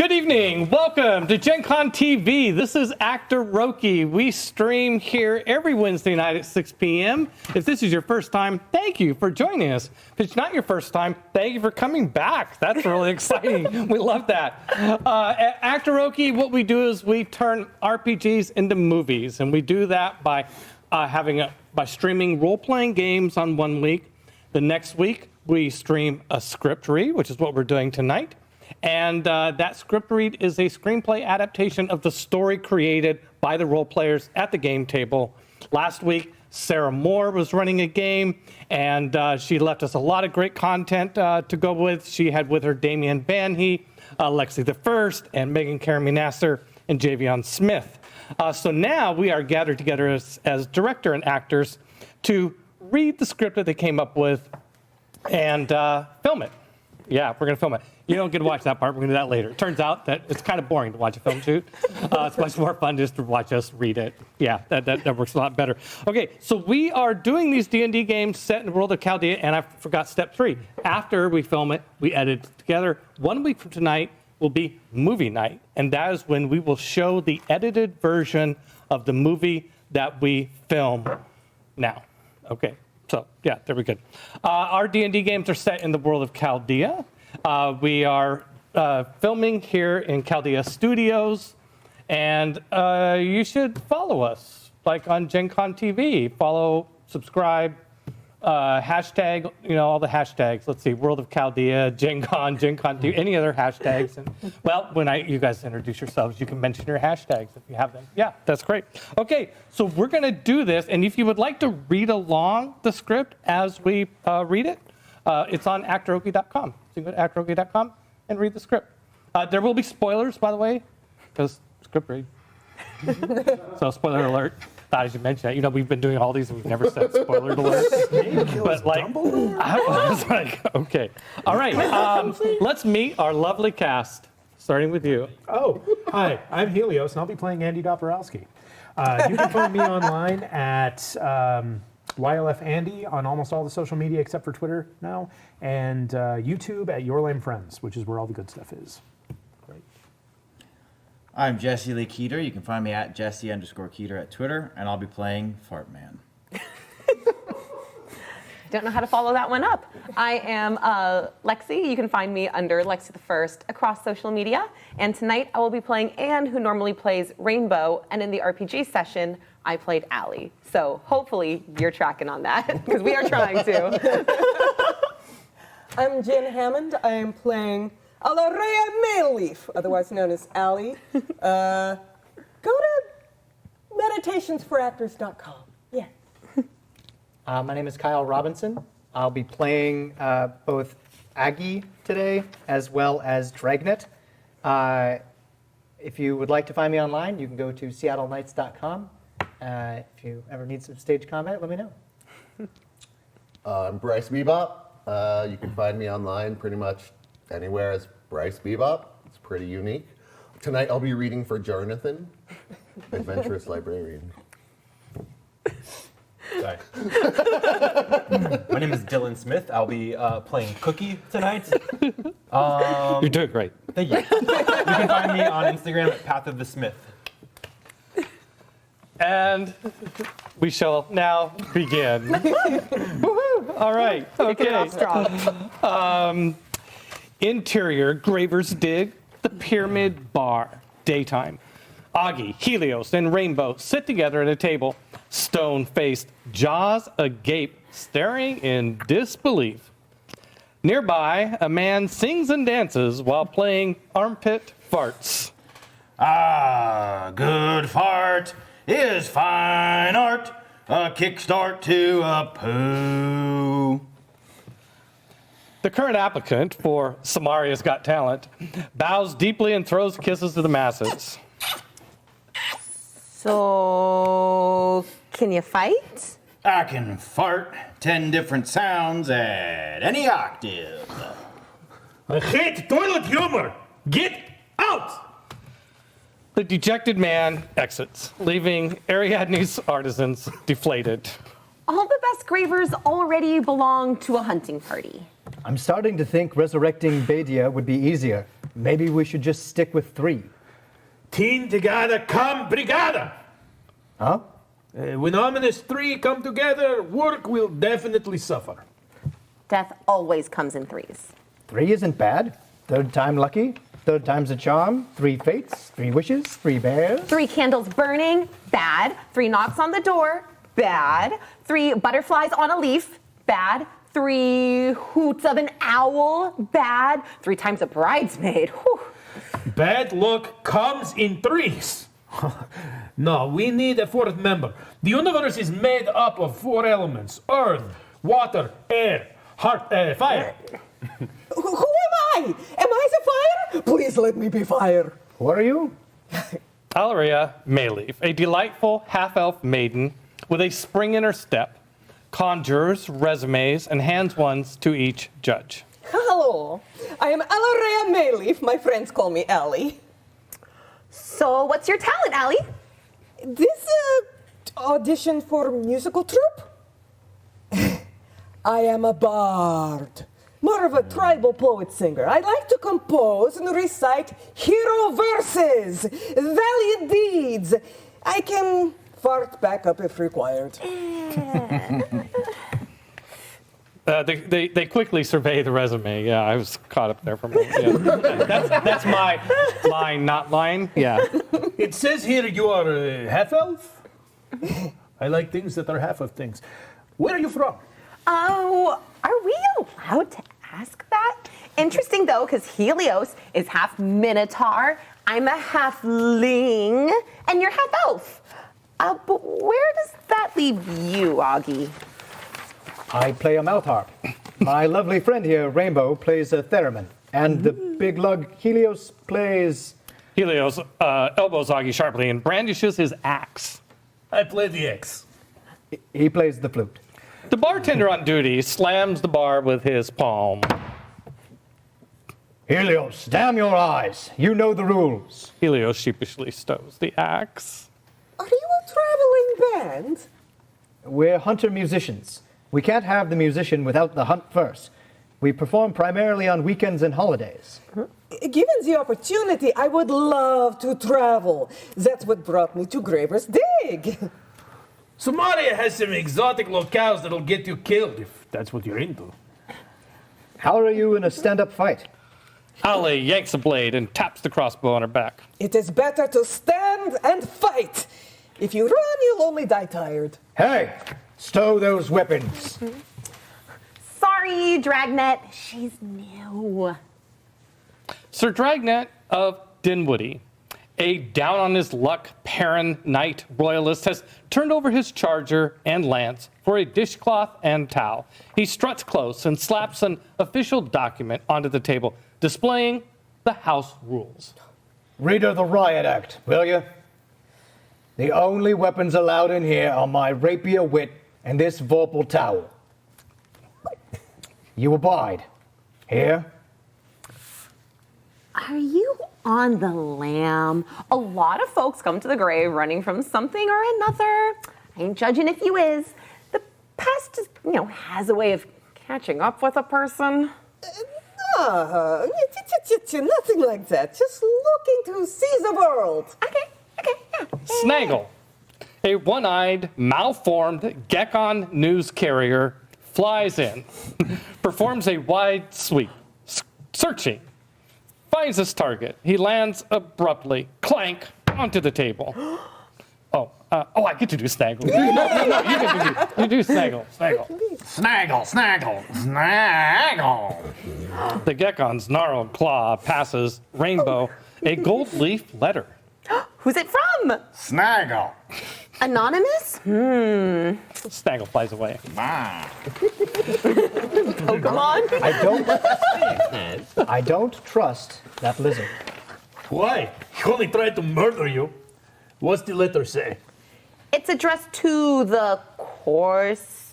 Good evening. Welcome to Gen Con TV. This is Actoroke. We stream here every Wednesday night at 6 p.m. If this is your first time, thank you for joining us. If it's not your first time, thank you for coming back. That's really exciting. We love that. At Actoroke, what we do is we turn RPGs into movies, and we do that by streaming role-playing games on one week. The next week, we stream a script read, which is what we're doing tonight. And that script read is a screenplay adaptation of the story created by the role players at the game table. Last week, Sarah Moore was running a game, and she left us a lot of great content to go with. She had with her Damian Banhee, Lexi the First, and Megan Karami-Nasser, and Javion Smith. So now we are gathered together as director and actors to read the script that they came up with and film it. Yeah, we're going to film it. You don't get to watch that part. We're going to do that later. It turns out that it's kind of boring to watch a film shoot. It's much more fun just to watch us read it. Yeah, that works a lot better. Okay, so we are doing these D&D games set in the world of Chaldea, and I forgot step 3. After we film it, we edit it together. 1 week from tonight will be movie night, and that is when we will show the edited version of the movie that we film now. Okay. So, yeah, there we go. Our D&D games are set in the world of Chaldea. We are filming here in Chaldea Studios, and you should follow us, like on Gen Con TV. Follow, subscribe, hashtag, all the hashtags. Let's see, World of Chaldea, Gen Con TV, any other hashtags. And, well, when you guys introduce yourselves, you can mention your hashtags if you have them. Yeah, that's great. Okay, so we're going to do this, and if you would like to read along the script as we read it, it's on actoroke.com. So you can go to actoroke.com and read the script. There will be spoilers, by the way, because script read. So spoiler alert. Thought I should mention that. We've been doing all these and we've never said spoiler alert. But I was like, okay. All right, let's meet our lovely cast, starting with you. Oh, hi, I'm Helios, and I'll be playing Andy Doporowski. You can find me online at YLF Andy on almost all the social media except for Twitter now, and YouTube at Your Lame Friends, which is where all the good stuff is. Great. I'm Jesse Lee Keeter. You can find me at Jesse_Keeter at Twitter, and I'll be playing Fartman. Don't know how to follow that one up. I am Lexi. You can find me under Lexi the First across social media. And tonight I will be playing Anne, who normally plays Rainbow, and in the RPG session, I played Allie. So hopefully you're tracking on that, because we are trying to. I'm Jen Hammond. I am playing Alaria Mainleaf, otherwise known as Allie. Go to meditationsforactors.com. Yeah. My name is Kyle Robinson. I'll be playing both Aggie today as well as Dragnet. If you would like to find me online, you can go to seattleknights.com. If you ever need some stage combat, let me know. I'm Bryce Bebop. You can find me online pretty much anywhere as Bryce Bebop. It's pretty unique. Tonight I'll be reading for Jonathan, adventurous librarian. Sorry. My name is Dylan Smith. I'll be playing Cookie tonight. You're doing great. Thank you. You can find me on Instagram at Path of the Smith. And we shall now begin. Woohoo! All right. Okay. Interior, Graver's Dig, the Pyramid Bar, daytime. Augie, Helios, and Rainbow sit together at a table, stone-faced, jaws agape, staring in disbelief. Nearby, a man sings and dances while playing armpit farts. Ah, good fart is fine art, a kickstart to a poo. The current applicant for Samaria's Got Talent bows deeply and throws kisses to the masses. So, can you fight? I can fart 10 different sounds at any octave. I hate toilet humor. Get out! The dejected man exits, leaving Ariadne's artisans deflated. All the best gravers already belong to a hunting party. I'm starting to think resurrecting Badia would be easier. Maybe we should just stick with 3. Team together, come brigada. Huh? When ominous 3 come together, work will definitely suffer. Death always comes in 3s. 3 isn't bad. 3rd time lucky. 3rd time's a charm. 3 fates. 3 wishes. 3 bears. 3 candles burning, bad. 3 knocks on the door, bad. 3 butterflies on a leaf, bad. 3 hoots of an owl, bad. 3 times a bridesmaid, whew. Bad luck comes in 3s. No, we need a 4th member. The universe is made up of 4 elements: earth, water, air, fire. Who am I? Am I the fire? Please let me be fire. Who are you? Alaria Mayleaf, a delightful half-elf maiden with a spring in her step, conjures resumes and hands one to each judge. Hello, I am Alaria Mayleaf. My friends call me Allie. So what's your talent, Allie? This audition for musical troupe? I am a bard. More of a tribal poet singer. I like to compose and recite hero verses, valiant deeds. I can fart back up if required. They quickly survey the resume. Yeah, I was caught up there for a moment. Yeah. That's my line, not line. Yeah. It says here you are a half-elf. I like things that are half of things. Where are you from? Oh, are we allowed to ask that? Interesting though, because Helios is half Minotaur, I'm a halfling, and you're half elf. But where does that leave you, Augie? I play a mouth harp. My lovely friend here, Rainbow, plays a theremin. And the big lug Helios plays... Helios elbows Augie sharply and brandishes his axe. I play the X. He plays the flute. The bartender on duty slams the bar with his palm. Helios, damn your eyes. You know the rules. Helios sheepishly stows the axe. Are you a traveling band? We're hunter musicians. We can't have the musician without the hunt first. We perform primarily on weekends and holidays. Given the opportunity, I would love to travel. That's what brought me to Graver's Dig. Somalia has some exotic locales that'll get you killed if that's what you're into. How are you in a stand-up fight? Ali yanks a blade and taps the crossbow on her back. It is better to stand and fight. If you run, you'll only die tired. Hey, stow those weapons. Sorry, Dragnet, she's new. Sir Dragnet of Dinwoody, a down-on-his-luck Perrin knight royalist, has turned over his charger and lance for a dishcloth and towel. He struts close and slaps an official document onto the table, displaying the house rules. Read her the riot act, will you? The only weapons allowed in here are my rapier wit and this vorpal towel. You abide. Here? Are you on the lam? A lot of folks come to the grave running from something or another. I ain't judging if you is. The past just, has a way of catching up with a person. Nothing like that. Just looking to see the world. Okay, yeah. Snaggle, a one-eyed, malformed Gekon news carrier, flies in, performs a wide sweep, searching, finds his target. He lands abruptly, clank, onto the table. I get to do Snaggle. No, you do Snaggle. The Gekon's gnarled claw passes Rainbow a gold leaf letter. Who's it from? Snaggle. Anonymous? Snaggle flies away. Pokemon? I don't trust that lizard. Why? He only tried to murder you. What's the letter say? It's addressed to the Corsicans?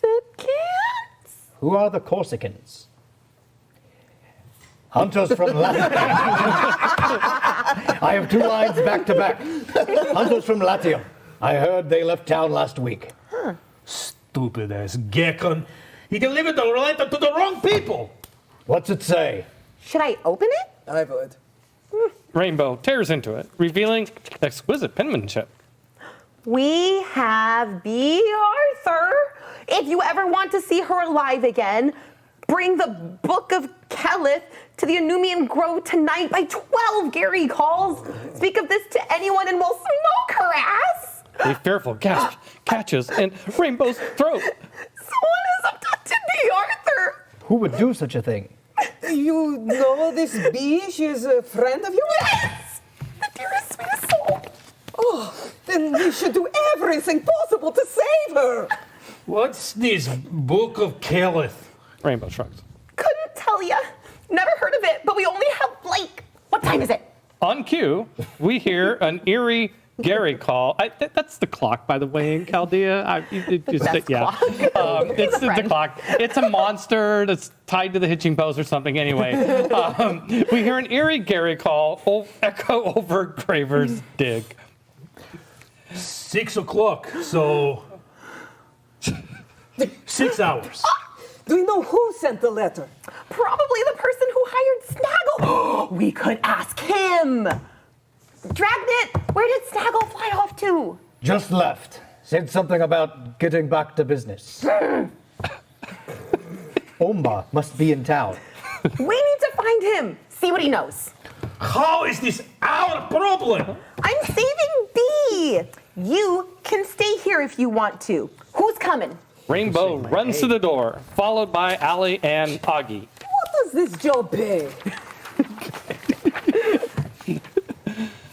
Who are the Corsicans? Hunters from Latium. I have 2 lines back to back. Hunters from Latium. I heard they left town last week. Stupid ass Gekon. He delivered the letter to the wrong people. What's it say? Should I open it? I would. Rainbow tears into it, revealing exquisite penmanship. We have B. Arthur. If you ever want to see her alive again, bring the Book of Kelith to the Anumian Grove tonight by 12, Gary calls. Speak of this to anyone and we'll smoke her ass. A fearful gasp catches in Rainbow's throat. Someone has abducted B. Arthur. Who would do such a thing? You know this bee? She is a friend of yours? Yes, the dearest, sweetest soul. Oh, then we should do everything possible to save her. What's this Book of Kelith? Rainbow shrugs. Couldn't tell ya. Never heard of it, but we only have like, what time is it? On cue, we hear an eerie Gary call. That's the clock, by the way, in Chaldea. That's yeah. clock. It's He's a the friend. clock. It's a monster that's tied to the hitching post or something. Anyway, we hear an eerie Gary call echo over Graver's dig. 6 o'clock, so 6 hours. Do we know who sent the letter? Probably the person who hired Snaggle. We could ask him. Dragnet, where did Snaggle fly off to? Just left. Said something about getting back to business. Omba must be in town. We need to find him. See what he knows. How is this our problem? I'm saving B. You can stay here if you want to. Who's coming? Rainbow runs to the door, followed by Allie and Augie. What does this job pay?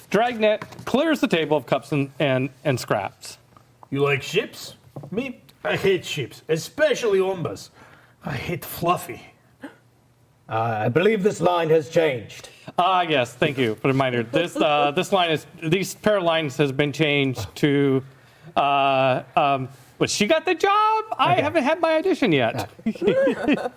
Dragnet clears the table of cups and scraps. You like ships? Me, I hate ships, especially Ombas. I hate Fluffy. I believe this line has changed. Yes, thank you for the reminder. These pair of lines has been changed to, but she got the job? I haven't had my audition yet.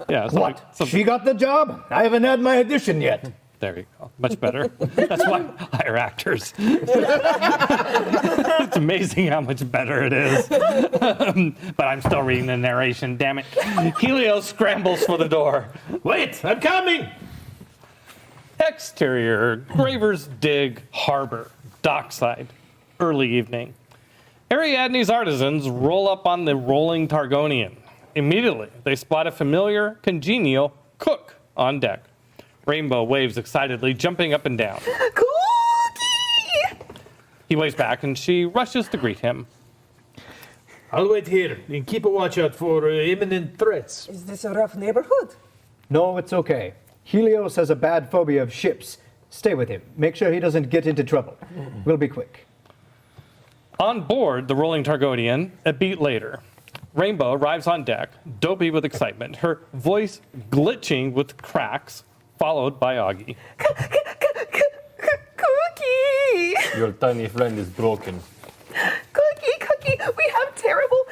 Yeah. What? She got the job? I haven't had my audition yet. There you go. Much better. That's why I hire actors. It's amazing how much better it is. But I'm still reading the narration, damn it. Helios scrambles for the door. Wait, I'm coming! Exterior, Graver's Dig Harbor, dockside, early evening. Ariadne's artisans roll up on the rolling Targonian. Immediately, they spot a familiar, congenial cook on deck. Rainbow waves excitedly, jumping up and down. Cookie! He waves back and she rushes to greet him. I'll wait here and keep a watch out for imminent threats. Is this a rough neighborhood? No, it's okay. Helios has a bad phobia of ships. Stay with him. Make sure he doesn't get into trouble. We'll be quick. On board the rolling Targonian, a beat later, Rainbow arrives on deck, dopey with excitement, her voice glitching with cracks, followed by Augie. Cookie! Your tiny friend is broken. Cookie, we have terrible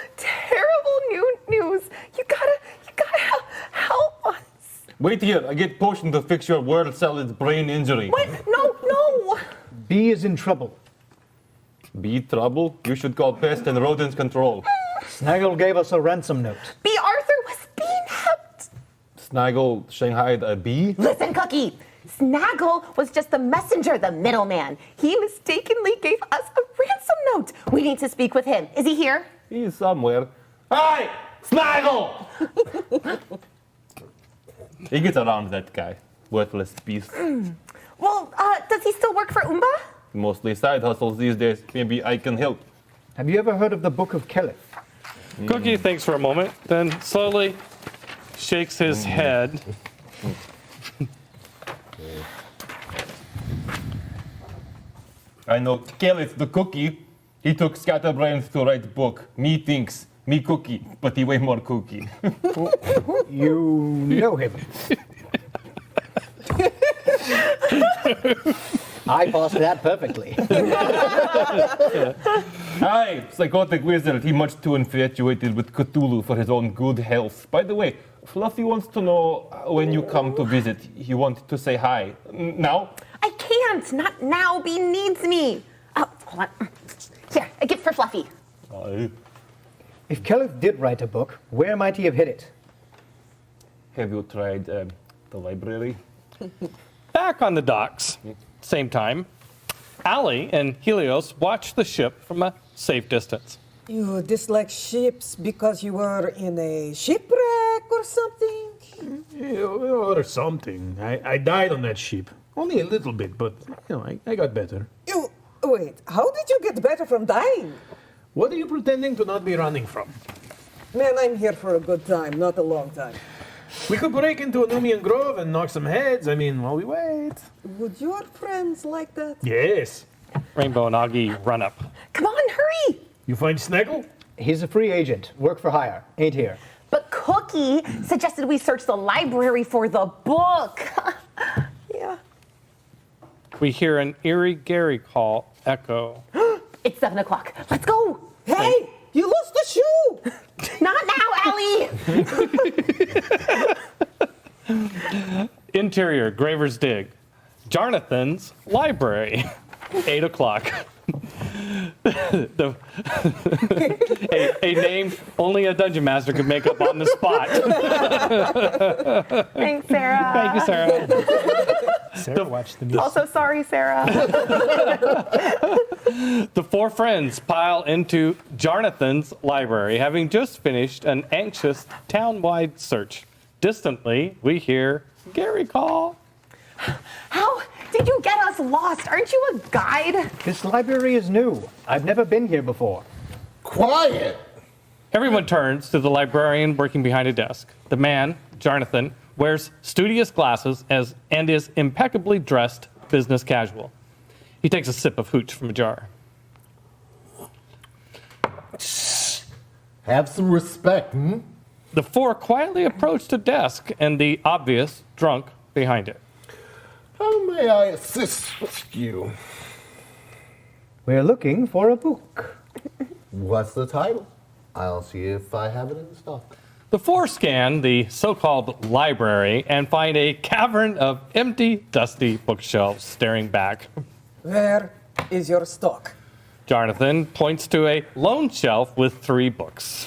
news. You gotta help us. Wait here, I get potion to fix your world solid brain injury. What? No. B is in trouble. Be trouble? You should call pest and rodents control. Snaggle gave us a ransom note. B. Arthur was being helped. Snaggle Shanghai'd a bee? Listen, Cookie. Snaggle was just the messenger, the middleman. He mistakenly gave us a ransom note. We need to speak with him. Is he here? He's somewhere. Hi! Snaggle! He gets around, that guy. Worthless beast. Well, does he still work for Umba? Mostly side hustles these days. Maybe I can help. Have you ever heard of the Book of Kelith? Cookie thinks for a moment, then slowly shakes his head. I know Kelith the cookie. He took scatterbrains to write book. Me thinks. Me cookie. But he way more cookie. You know him. I passed that perfectly. Hi, psychotic wizard. He much too infatuated with Cthulhu for his own good health. By the way, Fluffy wants to know when you come to visit. He wanted to say hi. Now? I can't. Not now. B needs me. Oh, hold on. Here, a gift for Fluffy. If Kelith did write a book, where might he have hid it? Have you tried the library? Back on the docks, same time, Allie and Helios watch the ship from a safe distance. You dislike ships because you were in a shipwreck or something? Or something. I died on that ship. Only a little bit, but I got better. Wait, how did you get better from dying? What are you pretending to not be running from? Man, I'm here for a good time, not a long time. We could break into a Numian Grove and knock some heads. While we wait. Would your friends like that? Yes. Rainbow and Augie run up. Come on, hurry! You find Snaggle? He's a free agent, work for hire, ain't here. But Cookie suggested we search the library for the book. Yeah. We hear an eerie Gary call echo. It's 7 o'clock. Let's go. Hey, you lost the shoe! Not now, Allie. Interior, Graver's Dig. Jonathan's library. 8 o'clock. a name only a dungeon master could make up on the spot. Thanks, Sarah. Thank you, Sarah. Sarah watched the music. Also, sorry, Sarah. The four friends pile into Jonathan's library, having just finished an anxious town-wide search. Distantly, we hear Gary call. How did you get us lost? Aren't you a guide? This library is new. I've never been here before. Quiet! Everyone turns to the librarian working behind a desk. The man, Jonathan, wears studious glasses and is impeccably dressed business casual. He takes a sip of hooch from a jar. Have some respect, hmm? The four quietly approach the desk and the obvious drunk behind it. How may I assist you? We're looking for a book. What's the title? I'll see if I have it in stock. The four scan the so-called library and find a cavern of empty, dusty bookshelves staring back. Where is your stock? Jonathan points to a lone shelf with 3 books.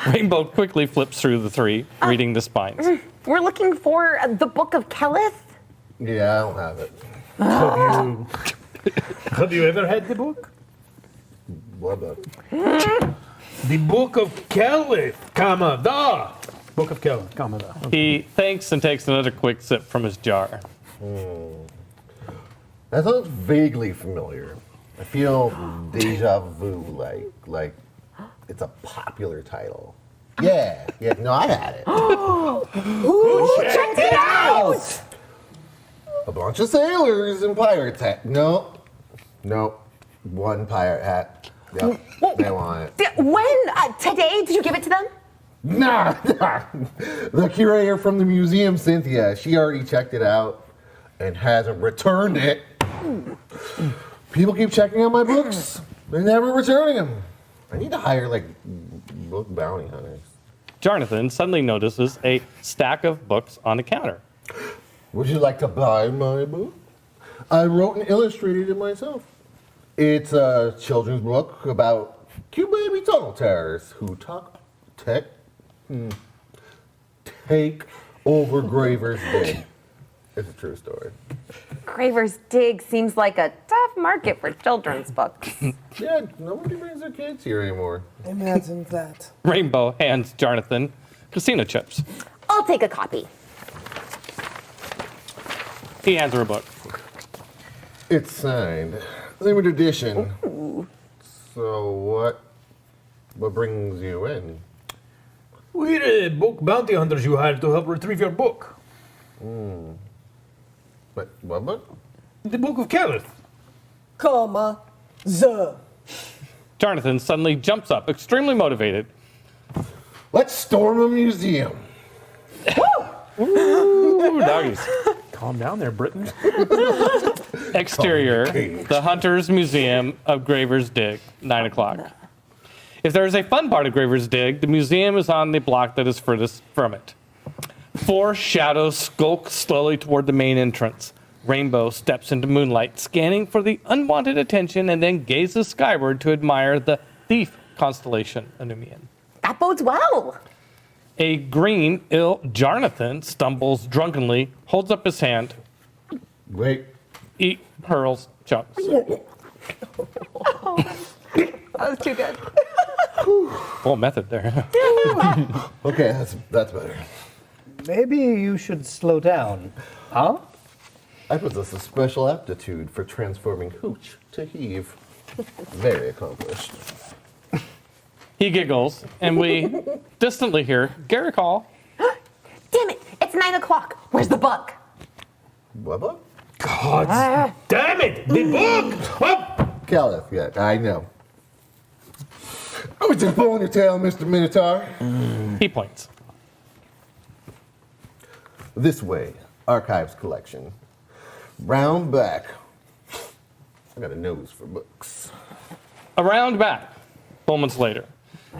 Rainbow quickly flips through the 3, reading the spines. We're looking for the Book of Kelith. Yeah, I don't have it. Have you ever had the book? What book? The Book of Kelith, comma, da. Book of Kelith, comma, da. He thanks and takes another quick sip from his jar. That sounds vaguely familiar. I feel deja vu, like it's a popular title. Yeah, no, I had it. Who checked it out? A bunch of sailors in pirate hat. No, one pirate hat. Yep, they want it. When? Today? Did you give it to them? Nah. The curator from the museum, Cynthia, she already checked it out and hasn't returned it. People keep checking out my books. They're never returning them. I need to hire, book bounty hunters. Jonathan suddenly notices a stack of books on the counter. Would you like to buy my book? I wrote and illustrated it myself. It's a children's book about cute baby tunnel terrorists who take over Graver's Dig. It's a true story. Graver's Dig seems like a tough market for children's books. Yeah, nobody brings their kids here anymore. Imagine that. Rainbow hands Jonathan casino chips. I'll take a copy. He hands her a book. It's signed. Limited edition. Ooh. So what brings you in? We're book bounty hunters you hired to help retrieve your book. But what book? The Book of Kelith. Comma, the. Jonathan suddenly jumps up, extremely motivated. Let's storm a museum. Ooh, doggies. Calm down there, Britain. Exterior, the Hunter's Museum of Graver's Dig, 9 o'clock. If there is a fun part of Graver's Dig, the museum is on the block that is furthest from it. 4 shadows skulk slowly toward the main entrance. Rainbow steps into moonlight, scanning for the unwanted attention, and then gazes skyward to admire the thief constellation, Anumian. That bodes well. A green, ill Jonathan stumbles drunkenly, holds up his hand. Wait, eat Pearl's chunks. That was too good. Full method there. Okay, that's better. Maybe you should slow down. Huh? I possess a special aptitude for transforming hooch to heave. Very accomplished. He giggles, and we distantly hear Gary call. Damn it! It's 9 o'clock. Where's the book? What? God damn it! The book! Up! Caliph, yeah, I know. I was just blowing your tail, Mr. Minotaur. He points. This way, Archives collection. Round back. I got a nose for books. Around back, moments later,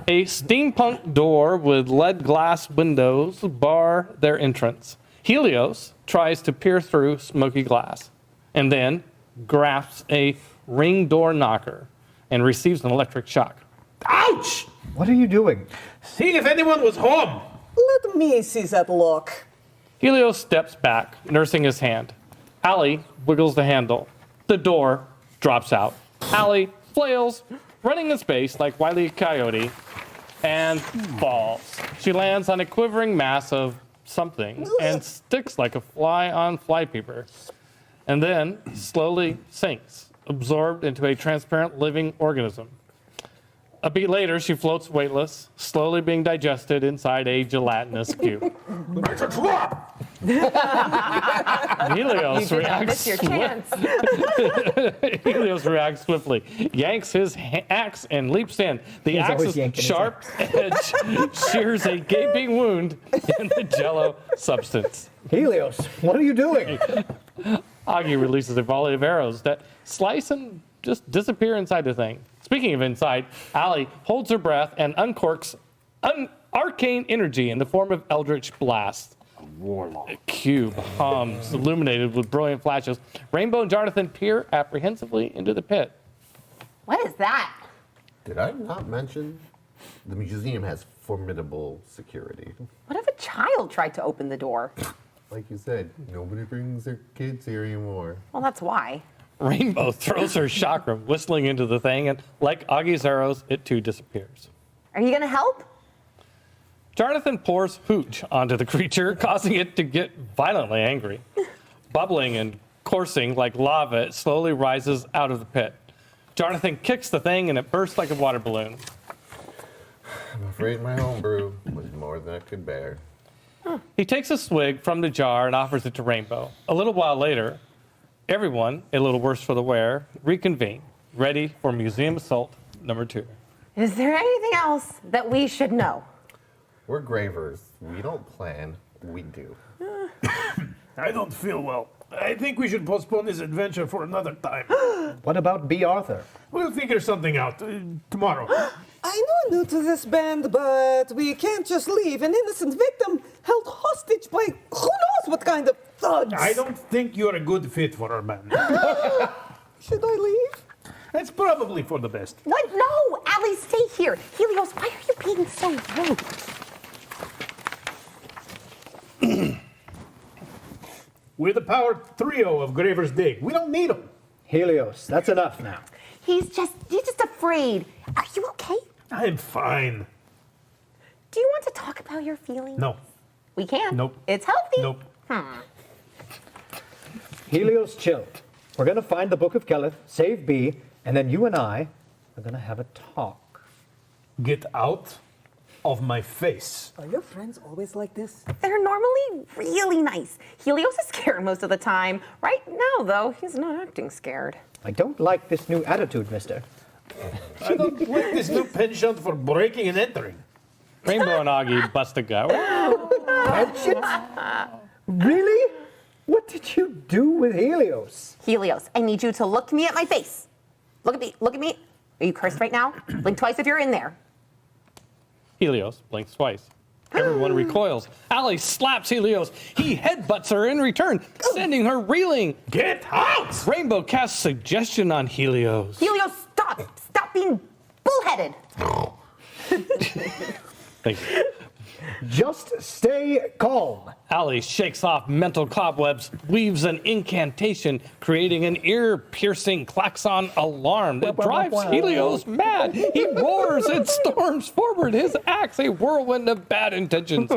a steampunk door with lead glass windows bar their entrance. Helios tries to peer through smoky glass and then grasps a ring door knocker and receives an electric shock. Ouch! What are you doing? See if anyone was home. Let me see that look. Helios steps back, nursing his hand. Allie wiggles the handle. The door drops out. Allie flails, running in space like Wile E. Coyote, and falls. She lands on a quivering mass of something and sticks like a fly on flypaper, and then slowly sinks, absorbed into a transparent living organism. A beat later, she floats weightless, slowly being digested inside a gelatinous cube. It's a trap! Helios You did not reacts miss your chance. Helios reacts swiftly, yanks his axe, and leaps in. The He's always axe's yanking his sharp edge shears a gaping wound in the jello substance. Helios, what are you doing? Augie releases a volley of arrows that slice and just disappear inside the thing. Speaking of inside, Allie holds her breath and uncorks arcane energy in the form of Eldritch Blast. The cube hums, illuminated with brilliant flashes. Rainbow and Jonathan peer apprehensively into the pit. What is that? Did I not mention the museum has formidable security? What if a child tried to open the door? Like you said, nobody brings their kids here anymore. Well, that's why. Rainbow throws her chakra, whistling into the thing, and like Augie's arrows, it too disappears. Are you gonna help? Jonathan pours hooch onto the creature, causing it to get violently angry. Bubbling and coursing like lava, it slowly rises out of the pit. Jonathan kicks the thing, and it bursts like a water balloon. I'm afraid my homebrew was more than I could bear. He takes a swig from the jar and offers it to Rainbow. A little while later, everyone, a little worse for the wear, reconvene, ready for Museum Assault number 2. Is there anything else that we should know? We're gravers. We don't plan, we do. I don't feel well. I think we should postpone this adventure for another time. What about B. Arthur? We'll figure something out tomorrow. I know I'm new to this band, but we can't just leave an innocent victim held hostage by who knows what kind of thugs. I don't think you're a good fit for our band. Should I leave? That's probably for the best. What? No! Allie, stay here. Helios, why are you being so rude? We're the power trio of Graver's Dig. We don't need them. Helios, that's enough now. He's just afraid. Are you okay? I'm fine. Do you want to talk about your feelings? No. We can. Nope. It's healthy. Nope. Helios, chill. We're gonna find the Book of Keleth, save B, and then you and I are gonna have a talk. Get out of my face. Are your friends always like this? They're normally really nice. Helios is scared most of the time. Right now, though, he's not acting scared. I don't like this new attitude, mister. I don't like this new penchant for breaking and entering. Rainbow and Augie bust a gut. Really? What did you do with Helios? Helios, I need you to look me at my face. Look at me. Look at me. Are you cursed right now? Blink twice if you're in there. Helios blinks twice. Everyone recoils. Allie slaps Helios. He headbutts her in return, sending her reeling. Get out! Rainbow casts suggestion on Helios. Helios, stop! Stop being bullheaded. Thank you. Just stay calm. Ali shakes off mental cobwebs, weaves an incantation, creating an ear-piercing klaxon alarm that drives Helios mad. He roars and storms forward, his axe a whirlwind of bad intentions.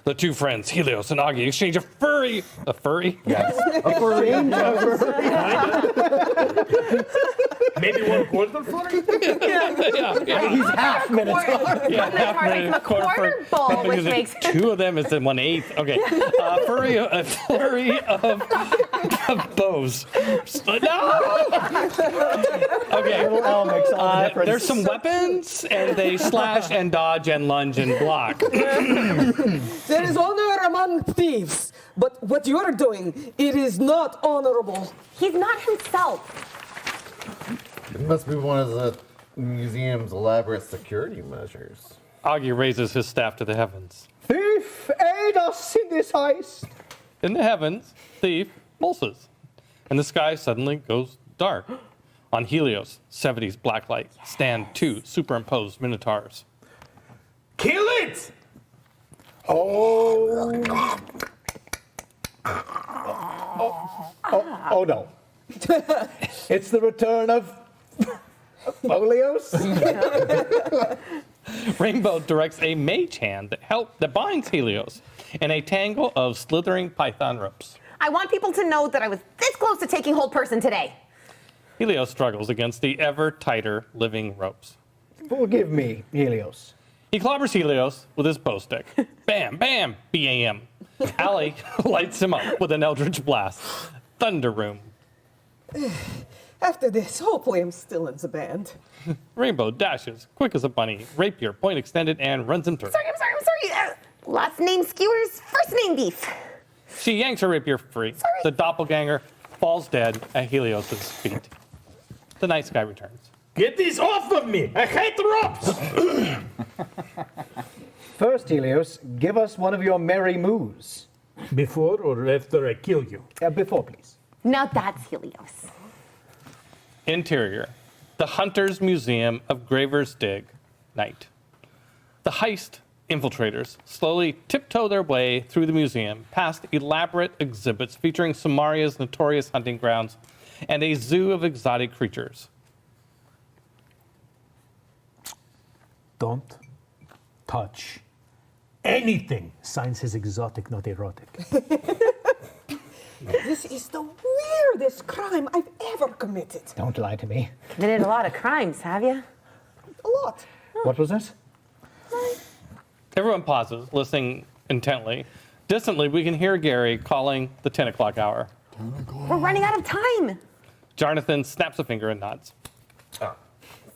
The two friends, Helios and Augie, exchange a furry. Yes. Maybe 1/4 flurry? Yeah. He's half Minotaur. Yeah, Minotaur makes a quarter bowl, which makes two of them is in 1/8. Okay, a flurry of bows. No! Okay, Little L makes all the difference. there's some weapons, and they slash and dodge and lunge and block. There is honor among thieves, but what you are doing, it is not honorable. he's not himself. It must be one of the museum's elaborate security measures. Augie raises his staff to the heavens. Thief, aid us in this heist. In the heavens, Thief pulses, and the sky suddenly goes dark. On Helios, 70s blacklight, stand two superimposed minotaurs. Kill it! Oh no. It's the return of Folios. Rainbow directs a mage hand that binds Helios in a tangle of slithering python ropes. I want people to know that I was this close to taking hold person today. Helios struggles against the ever tighter living ropes. Forgive me, Helios. He clobbers Helios with his bow stick. Bam, bam, BAM. Ali lights him up with an eldritch blast. Thunder Room. After this, hopefully I'm still in the band. Rainbow dashes, quick as a bunny, rapier, point extended, and runs him through. I'm sorry. Last name skewers, first name beef. She yanks her rapier free. Sorry. The doppelganger falls dead at Helios' feet. The night sky returns. Get these off of me! I hate ropes! First, Helios, give us one of your merry moves. Before or after I kill you? Before, please. Now that's Helios. Interior, the Hunter's Museum of Gravers Dig, night. The heist infiltrators slowly tiptoe their way through the museum, past elaborate exhibits featuring Samaria's notorious hunting grounds and a zoo of exotic creatures. Don't touch anything. Sign says exotic, not erotic. This is the weirdest crime I've ever committed. Don't lie to me. Committed a lot of crimes, have you? A lot. What was this? Everyone pauses, listening intently. Distantly, we can hear Gary calling the 10 o'clock hour. We're running out of time. Jonathan snaps a finger and nods.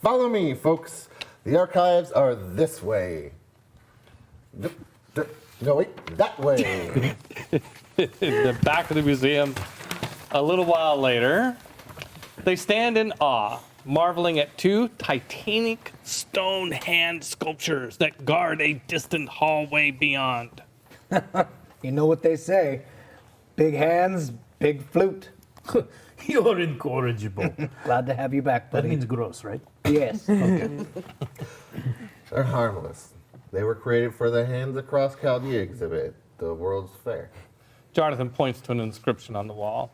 Follow me, folks. The archives are this way. No, wait, that way. In the back of the museum, a little while later, they stand in awe, marveling at two titanic stone hand sculptures that guard a distant hallway beyond. You know what they say. Big hands, big flute. You're incorrigible. Glad to have you back, That buddy. means gross, right? Yes. They're harmless. They were created for the Hands Across Chaldea exhibit, the World's Fair. Jonathan points to an inscription on the wall.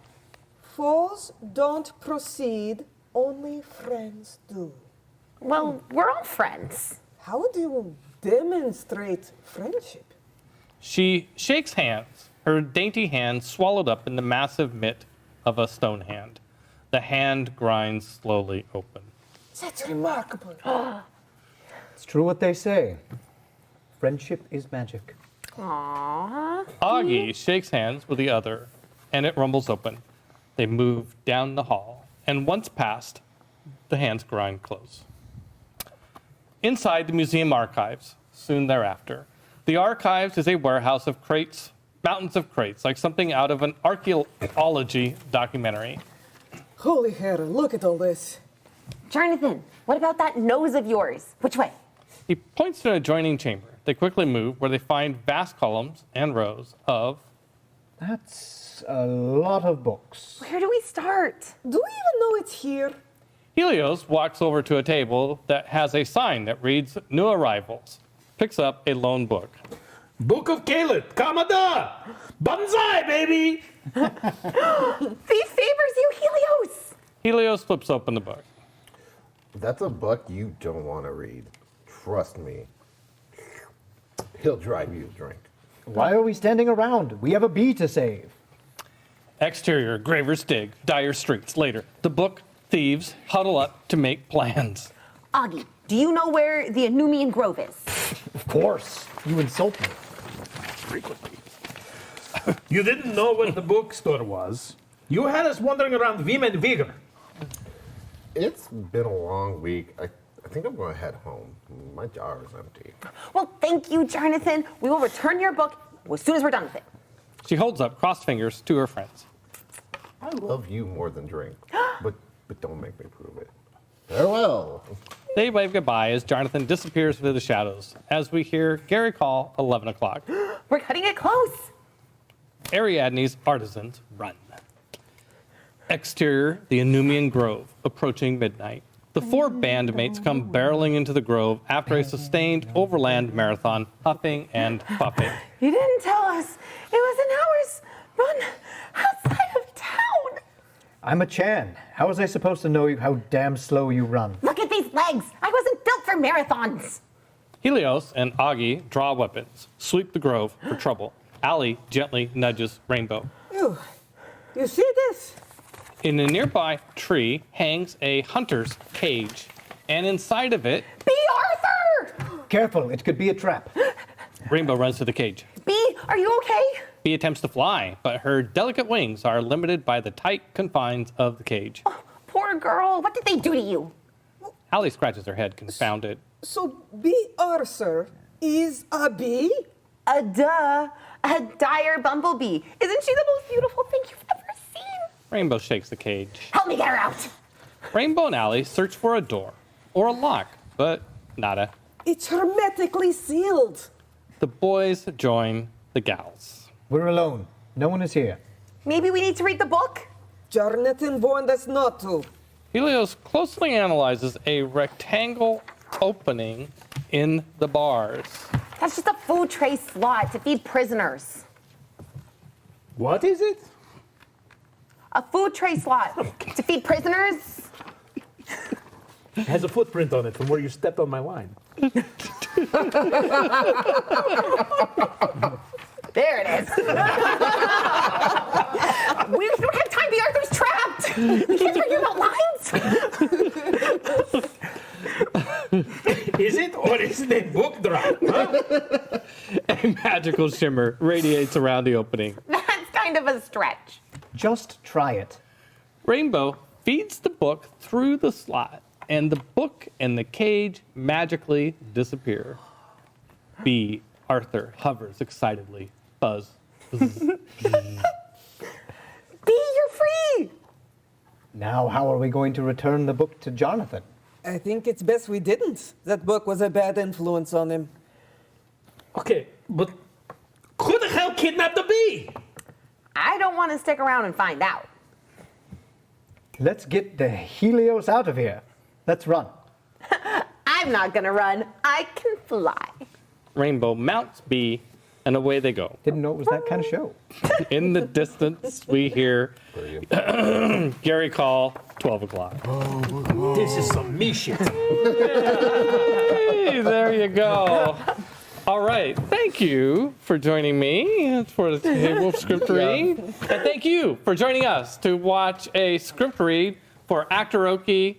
Foes don't proceed, only friends do. Well, we're all friends. How do you demonstrate friendship? She shakes hands, her dainty hand swallowed up in the massive mitt of a stone hand. The hand grinds slowly open. That's remarkable. It's true what they say. Friendship is magic. Aww. Augie shakes hands with the other, and it rumbles open. They move down the hall, and once past, the hands grind close. Inside the museum archives, soon thereafter, the archives is a warehouse of crates, mountains of crates, like something out of an archaeology documentary. Holy hell, look at all this. Jonathan, what about that nose of yours? Which way? He points to an adjoining chamber. They quickly move, where they find vast columns and rows of... That's a lot of books. Where do we start? Do we even know it's here? Helios walks over to a table that has a sign that reads New Arrivals, picks up a lone book. Book of Caleb, Kamada, Banzai, baby. Thief favors you, Helios. Helios flips open the book. That's a book you don't want to read. Trust me. He'll drive you to drink. Why are we standing around? We have a bee to save. Exterior, Graver's Dig, dire streets. Later, the book thieves huddle up to make plans. Augie, do you know where the Anumian Grove is? Of course. You insult me. Frequently. You didn't know where the bookstore was. You had us wandering around Vim and Vigor. It's been a long week. I think I'm going to head home. My jar is empty. Well, thank you, Jonathan. We will return your book as soon as we're done with it. She holds up crossed fingers to her friends. I love you more than drink, but don't make me prove it. Farewell. They wave goodbye as Jonathan disappears into the shadows, as we hear Gary call 11 o'clock. We're cutting it close. Ariadne's artisans run. Exterior, the Anumian Grove, approaching midnight. The four bandmates come barreling into the grove after a sustained overland marathon, huffing and puffing. You didn't tell us. It was an hour's run outside of town. I'm a Chan. How was I supposed to know how damn slow you run? Look at these legs. I wasn't built for marathons. Helios and Augie draw weapons, sweep the grove for trouble. Allie gently nudges Rainbow. You see this? In a nearby tree hangs a hunter's cage, and inside of it, B. Arthur! Careful, it could be a trap. Rainbow runs to the cage. B, are you okay? Bee attempts to fly, but her delicate wings are limited by the tight confines of the cage. Oh, poor girl. What did they do to you? Allie scratches her head, confounded. So B. Arthur is a bee? A dire bumblebee. Isn't she the most beautiful thing you've ever seen? Rainbow shakes the cage. Help me get her out. Rainbow and Allie search for a door or a lock, but nada. It's hermetically sealed. The boys join the gals. We're alone. No one is here. Maybe we need to read the book? Jonathan warned us not to. Helios closely analyzes a rectangle opening in the bars. That's just a food tray slot to feed prisoners. What is it? A food tray slot to feed prisoners? It has a footprint on it from where you stepped on my line. There it is. We don't have time. The Arthur's trapped. We can't argue about lines. Is it or isn't it book drop? Huh? A magical shimmer radiates around the opening. That's kind of a stretch. Just try it. Rainbow feeds the book through the slot, and the book and the cage magically disappear. B. Arthur hovers excitedly. Buzz. Buzz. B, you're free. Now, how are we going to return the book to Jonathan? I think it's best we didn't. That book was a bad influence on him. Okay, but who the hell kidnapped the bee? I don't want to stick around and find out. Let's get the Helios out of here. Let's run. I'm not going to run. I can fly. Rainbow mounts B, and away they go. Didn't know it was that kind of show. In the distance, we hear Gary call 12 o'clock. This is some me shit. Hey, there you go. All right. Thank you for joining me for the table of script read. And thank you for joining us to watch a script read for Actoroke.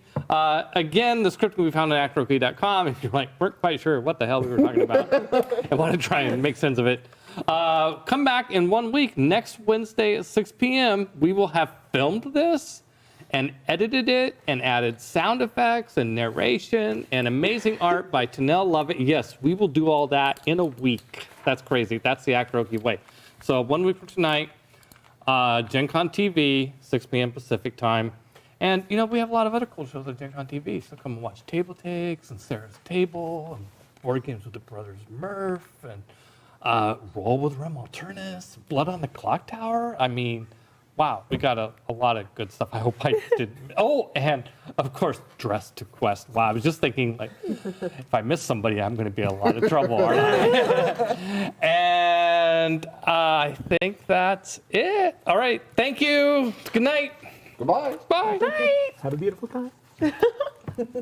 Again, the script we found on actoroke.com. If you're like, weren't quite sure what the hell we were talking about and want to try and make sense of it, come back in 1 week. Next Wednesday at 6 p.m., we will have filmed this and edited it and added sound effects and narration and amazing art by Tanel Lovett. Yes, we will do all that in a week. That's crazy. That's the Actoroke way. So 1 week from tonight, Gen Con TV, 6 p.m. Pacific time. And, you know, we have a lot of other cool shows on Gen Con TV. So come and watch Table Takes and Sarah's Table and Board Games with the Brothers Murph and Roll with Rem Alternus, Blood on the Clock Tower. I mean, wow, we got a lot of good stuff. I hope I did. Oh, and Of course, dressed to quest. Wow, I was just thinking, like, if I miss somebody, I'm going to be in a lot of trouble, aren't I? And I think that's it. All right, thank you. Good night. Goodbye. Bye. Have a beautiful time.